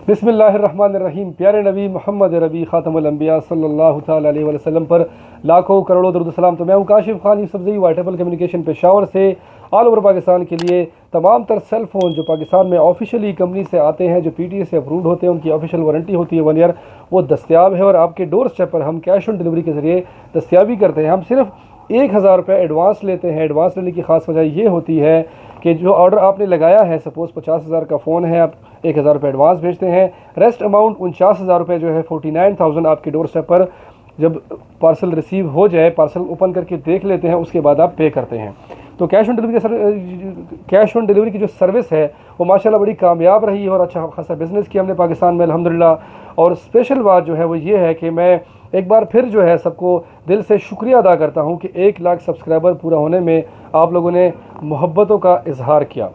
बिस्मिल्लाहिर्रहमानिर्रहीम। प्यारे नबी मोहम्मद रबी ख़ातमुल अंबिया सल्लल्लाहु ताला अलैहि वसल्लम पर लाखों करोड़ों दरूद सलाम। तो मैं हूँ काशिफ खान यूसुफजई, वाइटेबल कम्युनिकेशन पेशावर से ऑल ओवर पाकिस्तान के लिए तमाम तर सेल फ़ोन जो पाकिस्तान में ऑफिशियली कंपनी से आते हैं, जो PTA से अप्रूव्ड होते हैं, उनकी ऑफिशियल वारंटी होती है 1 ईयर, वो दस्तियाब है और आपके डोर स्टेप पर हम कैश ऑन डिलीवरी के ज़रिए दस्तियाबी करते हैं। हम सिर्फ 1000 रुपये एडवांस लेते हैं। एडवांस लेने की ख़ास वजह ये होती है कि जो ऑर्डर आपने लगाया है, सपोज़ 50,000 का फ़ोन है, आप 1000 रुपये एडवांस भेजते हैं, रेस्ट अमाउंट 49,000 रुपये जो है 49,000 आपके डोर स्टेप पर जब पार्सल रिसीव हो जाए, पार्सल ओपन करके देख लेते हैं, उसके बाद आप पे करते हैं। तो कैश ऑन डिलीवरी की जो सर्विस है वो माशाल्लाह बड़ी कामयाब रही है और अच्छा खासा बिज़नेस किया हमने पाकिस्तान में अल्हम्दुलिल्लाह। और स्पेशल बात जो है वो ये है कि मैं एक बार फिर जो है सबको दिल से शुक्रिया अदा करता हूँ कि 1 लाख सब्सक्राइबर पूरा होने में आप लोगों ने मोहब्बतों का इजहार किया।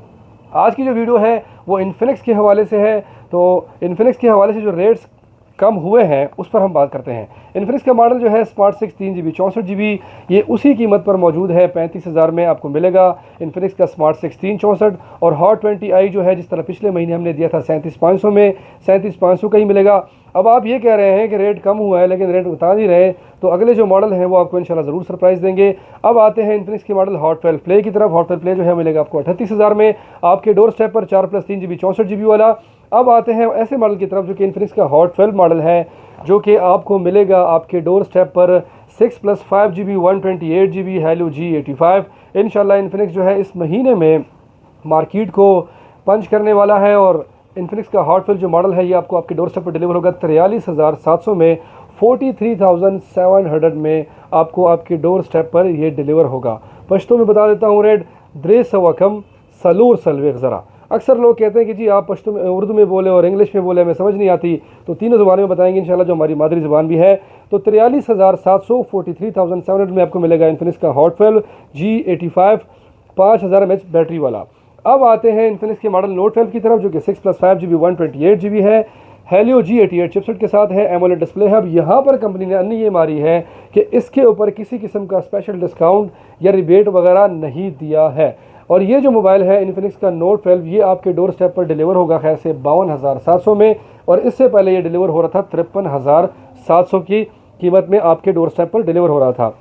आज की जो वीडियो है वो इन्फिनिक्स के हवाले से है। तो इन्फिनिक्स के हवाले से जो रेट्स कम हुए हैं उस पर हम बात करते हैं। इन्फिनिक्स का मॉडल जो है स्मार्ट 6 3GB 64GB, ये उसी कीमत पर मौजूद है, 35,000 में आपको मिलेगा इन्फिनिक्स का स्मार्ट 6 364। और हॉट 20i जो है, जिस तरह पिछले महीने हमने दिया था 37,500 में, 37,500 का ही मिलेगा। अब आप ये कह रहे हैं कि रेट कम हुआ है लेकिन रेट बता नहीं रहे, तो अगले जो मॉडल हैं वो आपको इंशाल्लाह ज़रूर सरप्राइज़ देंगे। अब आते हैं इन्फिनिक्स के मॉडल हॉट 12 प्ले की तरफ। हॉट 12 प्ले जो है मिलेगा आपको 38,000 में आपके डोर स्टेप पर, 4+3GB 64GB वाला। अब आते हैं ऐसे मॉडल की तरफ जो कि इन्फिनिक्स का हॉट 12 मॉडल है, जो कि आपको मिलेगा आपके डोर स्टेप पर 6+5GB 128GB हेलो G85। इंशाल्लाह इन्फिनिक्स जो है इस महीने में मार्केट को पंच करने वाला है और इन्फिनिक्स का हॉट 12 जो मॉडल है ये आपको आपके डोर स्टेप पर डिलीवर होगा 43,700 में, 43,700 में आपको आपके डोर स्टेप पर ये डिलीवर होगा। पश्तो में बता देता हूँ रेट द्रे सवाकम सलूर सलवेग ज़रा। अक्सर लोग कहते हैं कि जी आप पश्तो में, उर्दू में बोले और इंग्लिश में बोले, हमें समझ नहीं आती, तो तीनों ज़ुबान में बताएंगे इंशाल्लाह, जो हमारी मादरी ज़ुबान भी है। तो 43,700 43,700 में आपको मिलेगा इन्फिनिक्स का हॉट 12 G85 5000 mAh बैटरी वाला। अब आते हैं इन्फिनिक्स के मॉडल नोट 12 की तरफ, जो कि 6+5GB 128GB है, हेलियो G88 चिपसेट के साथ है, एमोलेड डिस्प्ले है। अब यहाँ पर कंपनी ने अन्य ये मारी है कि इसके ऊपर किसी किस्म का स्पेशल डिस्काउंट या रिबेट वगैरह नहीं दिया है। और ये जो मोबाइल है इन्फिनिक्स का नोट 12, ये आपके डोर स्टेप पर डिलीवर होगा खैर से 52,700 में, और इससे पहले ये डिलीवर हो रहा था 53,700 की कीमत में आपके डोर स्टेप पर डिलीवर हो रहा था।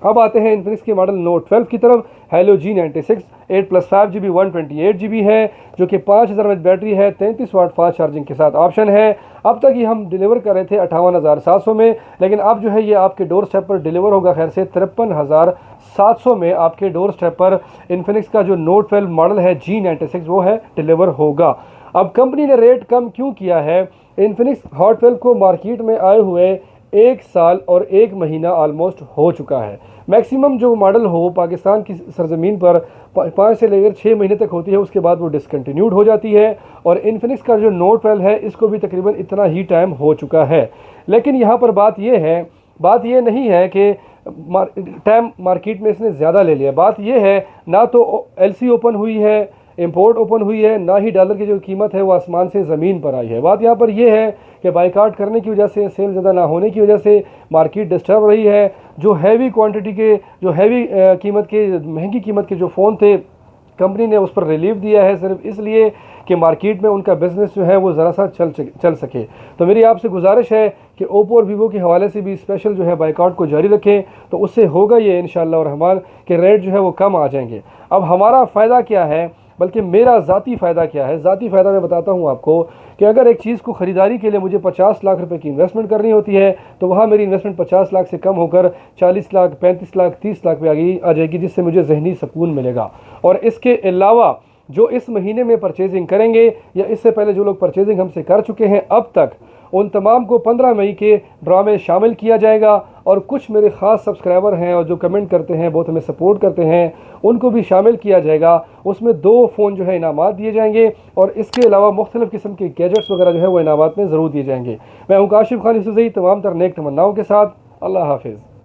अब आते हैं इन्फिनिक्स के मॉडल नोट 12 की तरफ। हेलो G96 8+5GB 128GB है, जो कि 5000 mAh बैटरी है, 33 वाट फास्ट चार्जिंग के साथ ऑप्शन है। अब तक ये हम डिलीवर कर रहे थे 58,700 में, लेकिन अब जो है ये आपके डोर स्टेप पर डिलीवर होगा खैर से 53,700 में आपके डोर स्टेप पर इन्फिनिक्स का जो नोट 12 मॉडल है G96 वो है डिलीवर होगा। अब कंपनी ने रेट कम क्यों किया है? इन्फिनिक्स हॉट 12 को मार्केट में आए हुए 1 साल और 1 महीना ऑलमोस्ट हो चुका है। मैक्सिमम जो मॉडल हो पाकिस्तान की सरजमीन पर 5 से लेकर 6 महीने तक होती है, उसके बाद वो डिसकंटिन्यूड हो जाती है। और इन्फिनिक्स का जो नोट 12 है इसको भी तकरीबन इतना ही टाइम हो चुका है। लेकिन यहाँ पर बात ये नहीं है कि टाइम मार्केट में इसने ज़्यादा ले लिया। बात ये है, ना तो LC ओपन हुई है, इंपोर्ट ओपन हुई है, ना ही डॉलर की जो कीमत है वो आसमान से ज़मीन पर आई है। बात यहाँ पर यह है कि बाइकाट करने की वजह से, सेल ज़्यादा ना होने की वजह से मार्केट डिस्टर्ब रही है। जो हैवी क्वांटिटी के, जो हैवी कीमत के, महंगी कीमत के जो फ़ोन थे, कंपनी ने उस पर रिलीफ दिया है सिर्फ इसलिए कि मार्केट में उनका बिज़नेस जो है वो ज़रा सा चल सके। तो मेरी आपसे गुजारिश है कि ओप्पो और वीवो के हवाले से भी स्पेशल जो है बाइकाट को जारी रखें, तो उससे होगा ये इंशाअल्लाह और हमारे के रेट जो है वो कम आ जाएंगे। अब हमारा फ़ायदा क्या है, बल्कि मेरा ज़ाती फ़ायदा क्या है? ज़ाती फ़ायदा मैं बताता हूँ आपको कि अगर एक चीज़ को ख़रीदारी के लिए मुझे 50 लाख रुपए की इन्वेस्टमेंट करनी होती है, तो वहाँ मेरी इन्वेस्टमेंट 50 लाख से कम होकर 40 लाख, 35 लाख, 30 लाख पे आ जाएगी, जिससे मुझे ज़हनी सुकून मिलेगा। और इसके अलावा जो इस महीने में परचेजिंग करेंगे या इससे पहले जो लोग परचेजिंग हमसे कर चुके हैं अब तक, उन तमाम को 15 मई के ड्रा में शामिल किया जाएगा। और कुछ मेरे ख़ास सब्सक्राइबर हैं और जो कमेंट करते हैं, बहुत हमें सपोर्ट करते हैं, उनको भी शामिल किया जाएगा। उसमें 2 फ़ोन जो है इनामात दिए जाएंगे और इसके अलावा मुख्तलिफ़ किस्म के गैजेट्स वगैरह जो है वो इनामात में ज़रूर दिए जाएंगे। मैं हूँ काशिफ खान यूसुफजई, तमाम तर नेक तमन्नाओं के साथ। अल्लाह हाफिज़।